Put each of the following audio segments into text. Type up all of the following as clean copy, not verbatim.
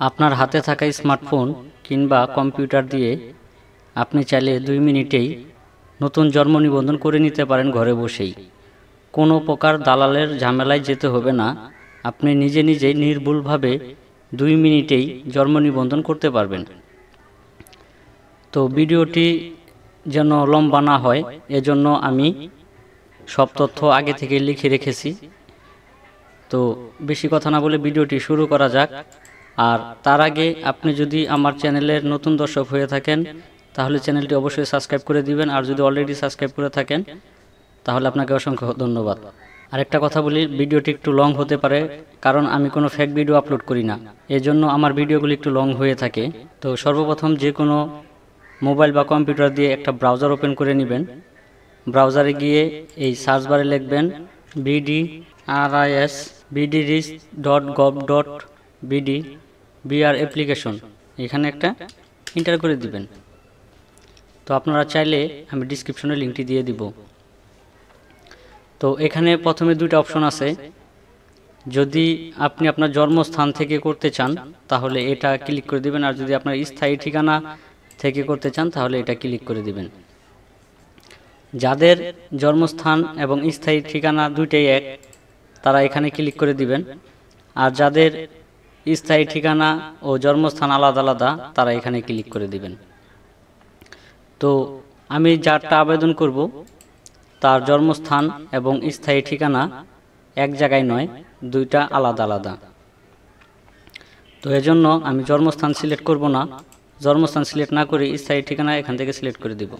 আপনার হাতে থাকা স্মার্টফোন কিংবা কম্পিউটার দিয়ে আপনি চাইলে 2 মিনিটেই নতুন জন্ম নিবন্ধন করে নিতে পারেন ঘরে বসেই। কোনো প্রকার দালালের ঝামেলায় যেতে হবে না। আপনি নিজে নিজেই নির্ভুলভাবে 2 মিনিটেই জন্ম নিবন্ধন করতে পারবেন। তো ভিডিওটি যেন লম্বা না হয় এজন্য আমি সব তথ্য আগে থেকে লিখে রেখেছি। তো বেশি কথা না বলে ভিডিওটি শুরু করা যাক। আর তার আগে আপনি যদি আমার চ্যানেলের নতুন দর্শক হয়ে থাকেন তাহলে চ্যানেলটি অবশ্যই সাবস্ক্রাইব করে দিবেন, আর যদি অলরেডি সাবস্ক্রাইব করে থাকেন তাহলে আপনাকে অসংখ্য ধন্যবাদ। আরেকটা কথা বলি, ভিডিওটি একটু লং হতে পারে কারণ আমি কোনো ফেক ভিডিও আপলোড করি না, এজন্য আমার ভিডিওগুলি একটু লং হয়ে থাকে। তো সর্বপ্রথম যে কোনো মোবাইল বা কম্পিউটার দিয়ে একটা ব্রাউজার ওপেন করে নেবেন। ব্রাউজারে গিয়ে এই সার্চ বারে লিখবেন bdris.gov.bd বিআর অ্যাপ্লিকেশন, এখানে একটা এন্টার করে দিবেন। তো আপনারা চাইলে আমি ডিসক্রিপশনে লিঙ্কটি দিয়ে দিব। তো এখানে প্রথমে দুইটা অপশন আছে, যদি আপনি আপনার জন্মস্থান থেকে করতে চান তাহলে এটা ক্লিক করে দিবেন, আর যদি আপনার স্থায়ী ঠিকানা থেকে করতে চান তাহলে এটা ক্লিক করে দিবেন। যাদের জন্মস্থান এবং স্থায়ী ঠিকানা দুইটাই এক তারা এখানে ক্লিক করে দিবেন, আর যাদের স্থায়ী ঠিকানা ও জন্মস্থান আলাদা আলাদা তারা এখানে ক্লিক করে দিবেন। তো আমি যারটা আবেদন করব তার জন্মস্থান এবং স্থায়ী ঠিকানা এক জায়গায় নয়, দুইটা আলাদা আলাদা। তো এজন্য আমি জন্মস্থান সিলেক্ট করব না, জন্মস্থান সিলেক্ট না করে স্থায়ী ঠিকানা এখান থেকে সিলেক্ট করে দিব।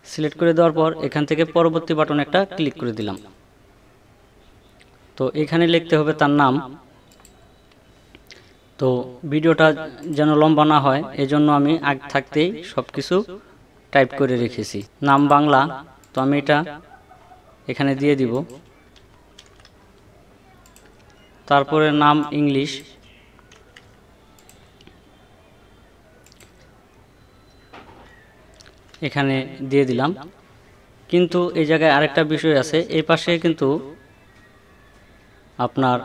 সিলেক্ট করে দেওয়ার পর এখান থেকে পরবর্তী বাটন একটা ক্লিক করে দিলাম। তো এখানে লিখতে হবে তার নাম। তো ভিডিওটা যেন লম্বা না হয় এজন্য আমি আগে থাকতেই সব কিছু টাইপ করে রেখেছি। নাম বাংলা, তো আমি এটা এখানে দিয়ে দিব। তারপরে নাম ইংলিশ, এখানে দিয়ে দিলাম। কিন্তু এই জায়গায় আরেকটা বিষয় আছে, এই পাশে কিন্তু আপনার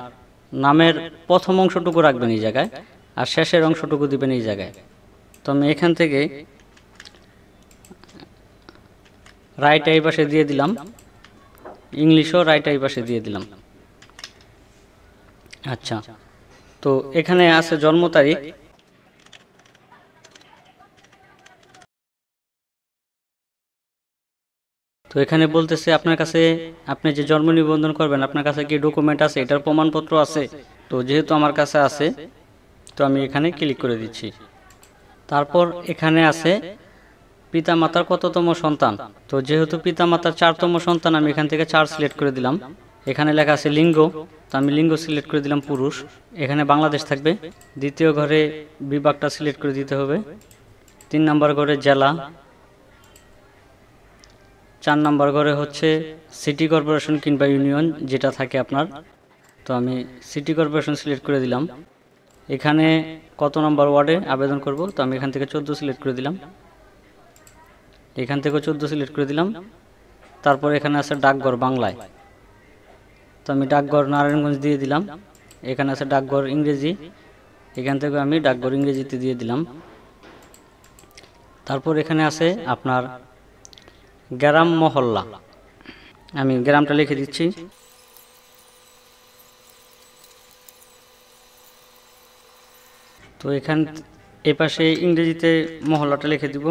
নামের প্রথম অংশটুকু রাখবেন এই জায়গায়, আর শেষের অংশটুকু দিবেন এই জায়গায়। তো আমি এখান থেকে রাইট এই পাশে দিয়ে দিলাম, ইংলিশও রাইট এই পাশে দিয়ে দিলাম। আচ্ছা, তো এখানে আছে জন্ম তারিখ। তো এখানে বলতেছে আপনার কাছে আপনি যে জন্ম নিবন্ধন করবেন আপনার কাছে কি ডকুমেন্ট আছে, এটার প্রমাণপত্র আছে। তো যেহেতু আমার কাছে আছে তো আমি এখানে ক্লিক করে দিচ্ছি। তারপর এখানে আছে পিতামাতার কততম সন্তান। তো যেহেতু পিতামাতার 4তম সন্তান আমি এখান থেকে 4 সিলেক্ট করে দিলাম। এখানে লেখা আছে লিঙ্গ, তো আমি লিঙ্গ সিলেক্ট করে দিলাম পুরুষ। এখানে বাংলাদেশ থাকবে। দ্বিতীয় ঘরে বিভাগটা সিলেক্ট করে দিতে হবে। 3 নম্বর ঘরে জেলা, 4 নম্বর ঘরে হচ্ছে সিটি কর্পোরেশন কিংবা ইউনিয়ন যেটা থাকে আপনার। তো আমি সিটি কর্পোরেশন সিলেক্ট করে দিলাম। এখানে কত নম্বর ওয়ার্ডে আবেদন করব, তো আমি এখান থেকে 14 সিলেক্ট করে দিলাম। এখান থেকেও 14 সিলেক্ট করে দিলাম। তারপর এখানে আছে ডাকঘর বাংলায়, তো আমি ডাকঘর নারায়ণগঞ্জ দিয়ে দিলাম। এখানে আছে ডাকঘর ইংরেজি, এখান থেকে আমি ডাকঘর ইংরেজিতে দিয়ে দিলাম। তারপর এখানে আছে আপনার গ্রাম মহল্লা, আমি গ্রামটা লিখে দিচ্ছি। তো এখান এ পাশে ইংরেজিতে মহল্লাটা লিখে দিব,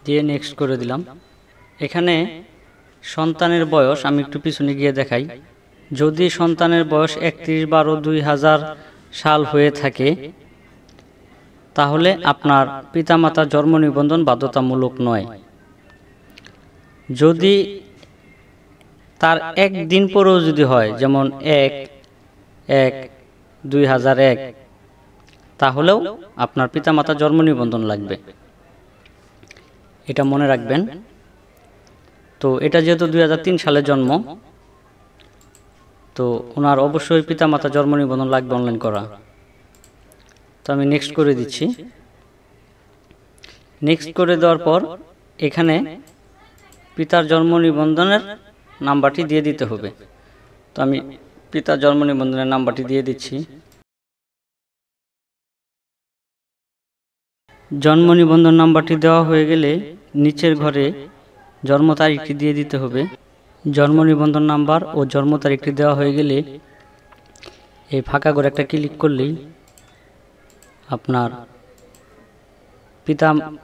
দিয়ে নেক্সট করে দিলাম। এখানে সন্তানের বয়স আমি একটু পিছনে গিয়ে দেখাই। যদি সন্তানের বয়স 31/12/2000 সাল হয়ে থাকে তাহলে আপনার পিতামাতার জন্ম নিবন্ধন বাধ্যতামূলক নয়। যদি তার একদিন পরেও যদি হয়, যেমন 1/1/2001, তাহলেও আপনার পিতামাতার জন্ম নিবন্ধন লাগবে, এটা মনে রাখবেন। তো এটা যেহেতু 2003 সালে জন্ম, তো ওনার অবশ্যই পিতামাতার জন্ম নিবন্ধন লাগবে অনলাইন করা। তো আমি নেক্সট করে দিচ্ছি। নেক্সট করে দেওয়ার পর এখানে পিতার জন্ম নিবন্ধনের নাম্বারটি দিয়ে দিতে হবে। তো আমি পিতার জন্ম নিবন্ধনের নাম্বারটি দিয়ে দিচ্ছি। জন্ম নিবন্ধন নাম্বারটি দেওয়া হয়ে গেলে নিচের ঘরে জন্ম তারিখটি দিয়ে দিতে হবে। জন্ম নিবন্ধন নাম্বার ও জন্ম তারিখটি দেওয়া হয়ে গেলে এই ফাঁকা ঘরে একটা ক্লিক করলেই আপনার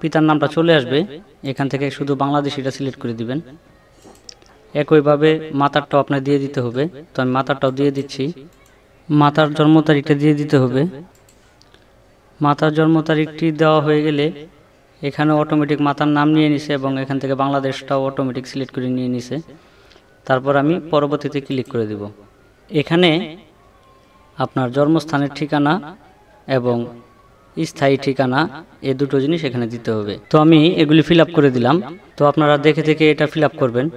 পিতার নামটা চলে আসবে। এখান থেকে শুধু বাংলাদেশিটা সিলেক্ট করে দিবেন। একইভাবে মাতারটাও আপনার দিয়ে দিতে হবে। তো আমি মাতারটাও দিয়ে দিচ্ছি। মাতার জন্ম তারিখটা দিয়ে দিতে হবে। মাতার জন্ম তারিখটি দেওয়া হয়ে গেলে এখানে অটোমেটিক মাতার নাম নিয়ে নিছে এবং এখান থেকে বাংলাদেশটাও অটোমেটিক সিলেক্ট করে নিয়ে নিছে। তারপর আমি পরবর্তীতে ক্লিক করে দিব। এখানে আপনার জন্মস্থানের ঠিকানা এবং স্থায়ী ঠিকানা এই দুটো জিনিস এখানে দিতে হবে। তো আমি এগুলি ফিল আপ করে দিলাম। তো আপনারা দেখে দেখে এটা ফিল আপ করবেন।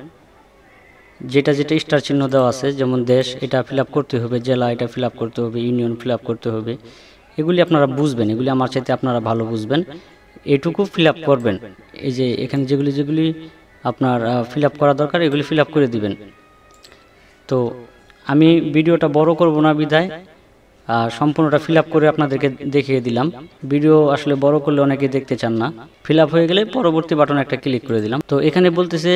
যেটা যেটা স্টার চিহ্ন দেওয়া আছে, যেমন দেশ এটা ফিল আপ করতে হবে, জেলা এটা ফিল আপ করতে হবে, ইউনিয়ন ফিল আপ করতে হবে। এগুলি আপনারা বুঝবেন, এগুলি আমার চাইতে আপনারা ভালো বুঝবেন। এটুকু ফিল আপ করবেন। এই যে এখানে যেগুলি যেগুলি আপনার ফিল আপ করা দরকার এগুলি ফিল আপ করে দিবেন। তো আমি ভিডিওটা বড় করব না বিধায় সম্পূর্ণটা ফিল আপ করে আপনাদেরকে দেখিয়ে দিলাম। ভিডিও আসলে বড় করলে অনেকে দেখতে চান না। ফিল আপ হয়ে গেলে পরবর্তী বাটনে একটা ক্লিক করে দিলাম। তো এখানে বলতেছে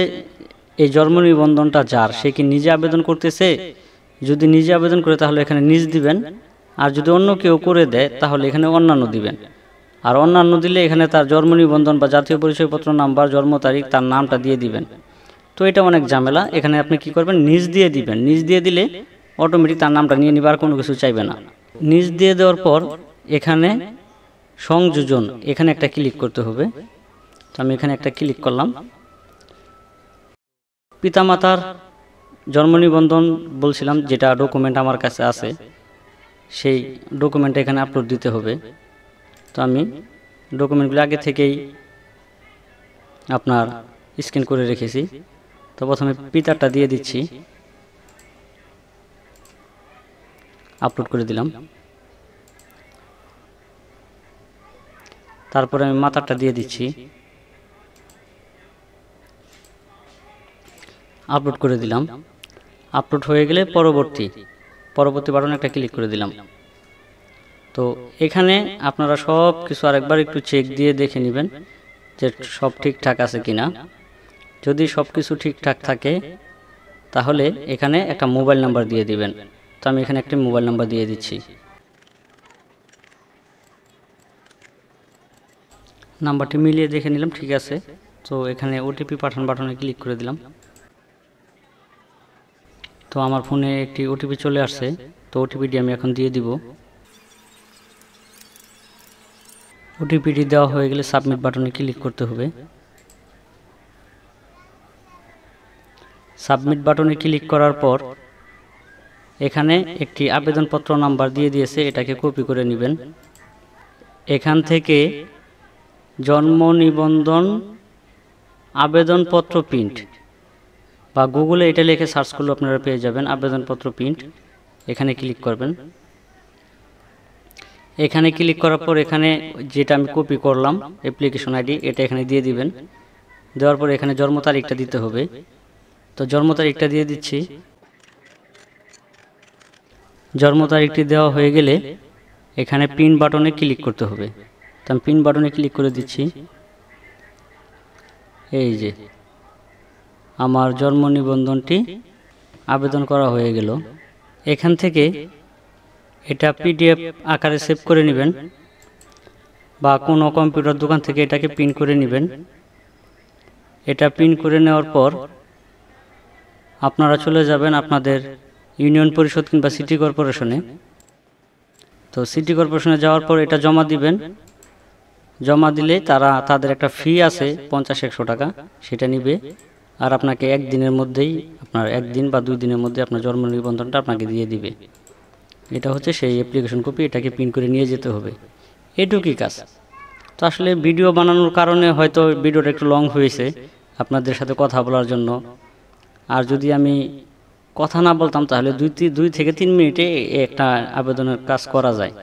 এই জন্ম নিবন্ধনটা যার, সে কি নিজে আবেদন করতেছে? যদি নিজে আবেদন করে তাহলে এখানে নিজ দিবেন, আর যদি অন্য কেউ করে দেয় তাহলে এখানে অন্যান্য দিবেন। আর অন্যান্য দিলে এখানে তার জন্ম নিবন্ধন বা জাতীয় পরিচয়পত্র নাম্বার, জন্ম তারিখ, তার নামটা দিয়ে দিবেন। তো এটা অনেক ঝামেলা। এখানে আপনি কি করবেন, নিজ দিয়ে দিবেন। নিজ দিয়ে দিলে অটোমেটিক তার নামটা নিয়ে নিবে, আর কোনো কিছু চাইবে না। নিজ দিয়ে দেওয়ার পর এখানে সংযোজন, এখানে একটা ক্লিক করতে হবে। তো আমি এখানে একটা ক্লিক করলাম। পিতামাতার জন্ম নিবন্ধন বলছিলাম, যেটা ডকুমেন্ট আমার কাছে আছে, সেই ডকুমেন্ট এখানে আপলোড দিতে হবে। তো আমি ডকুমেন্টগুলো আগে থেকেই আপনার স্ক্যান করে রেখেছি। তো প্রথমে পিতারটা দিয়ে দিচ্ছি, আপলোড করে দিলাম। তারপরে আমি মাতারটা দিয়ে দিচ্ছি, আপলোড করে দিলাম। আপলোড হয়ে গেলে পরবর্তী বাটনে একটা ক্লিক করে দিলাম। তো এখানে আপনারা সব কিছু আরেকবার একটু চেক দিয়ে দেখে নেবেন যে সব ঠিকঠাক আছে কিনা। যদি সব কিছু ঠিকঠাক থাকে তাহলে এখানে একটা মোবাইল নাম্বার দিয়ে দিবেন। তো আমি এখানে একটা মোবাইল নাম্বার দিয়ে দিচ্ছি। নাম্বারটি মিলিয়ে দেখে নিলাম ঠিক আছে। তো এখানে ওটিপি পাঠান বাটনে ক্লিক করে দিলাম। তো আমার ফোনে একটি ওটিপি চলে আসছে। তো ওটিপিটি আমি এখন দিয়ে দিব। ওটিপিটি দেওয়া হয়ে গেলে সাবমিট বাটনে ক্লিক করতে হবে। সাবমিট বাটনে ক্লিক করার পর এখানে একটি আবেদনপত্র নাম্বার দিয়ে দিয়েছে, এটাকে কপি করে নেবেন। এখান থেকে জন্ম নিবন্ধন আবেদনপত্র প্রিন্ট বা গুগলে এটা লিখে সার্চ করলে আপনারা পেয়ে যাবেন আবেদনপত্র প্রিন্ট। এখানে ক্লিক করবেন। এখানে ক্লিক করার পর এখানে যেটা আমি কপি করলাম অ্যাপ্লিকেশন আইডি, এটা এখানে দিয়ে দিবেন। দেওয়ার পর এখানে জন্ম তারিখটা দিতে হবে। তো জন্ম তারিখটা দিয়ে দিচ্ছি। জন্ম তারিখটি দেওয়া হয়ে গেলে এখানে পিন বাটনে ক্লিক করতে হবে। তো আমি পিন বাটনে ক্লিক করে দিচ্ছি। এই যে আমার জন্ম নিবন্ধনটি আবেদন করা হয়ে গেল। এখান থেকে এটা পিডিএফ আকারে সেভ করে নেবেন বা কোনো কম্পিউটার দোকান থেকে এটাকে প্রিন্ট করে নেবেন। এটা প্রিন্ট করে নেওয়ার পর আপনারা চলে যাবেন আপনাদের ইউনিয়ন পরিষদ কিংবা সিটি কর্পোরেশনে। তো সিটি কর্পোরেশনে যাওয়ার পর এটা জমা দিবেন। জমা দিলে তারা তাদের একটা ফি আছে 50-100 টাকা, সেটা নিবে। আর আপনাকে একদিনের মধ্যেই, আপনার একদিন বা 2 দিনের মধ্যে আপনার জন্ম নিবন্ধনটা আপনাকে দিয়ে দিবে। এটা হচ্ছে সেই অ্যাপ্লিকেশন কপি, এটাকে প্রিন্ট করে নিয়ে যেতে হবে। এটুকুই কাজ। তো আসলে ভিডিও বানানোর কারণে হয়তো ভিডিওটা একটু লং হয়েছে আপনাদের সাথে কথা বলার জন্য। আর যদি আমি কথা না বলতাম তাহলে 2 থেকে 3 মিনিটে একটা আবেদনের কাজ করা যায়।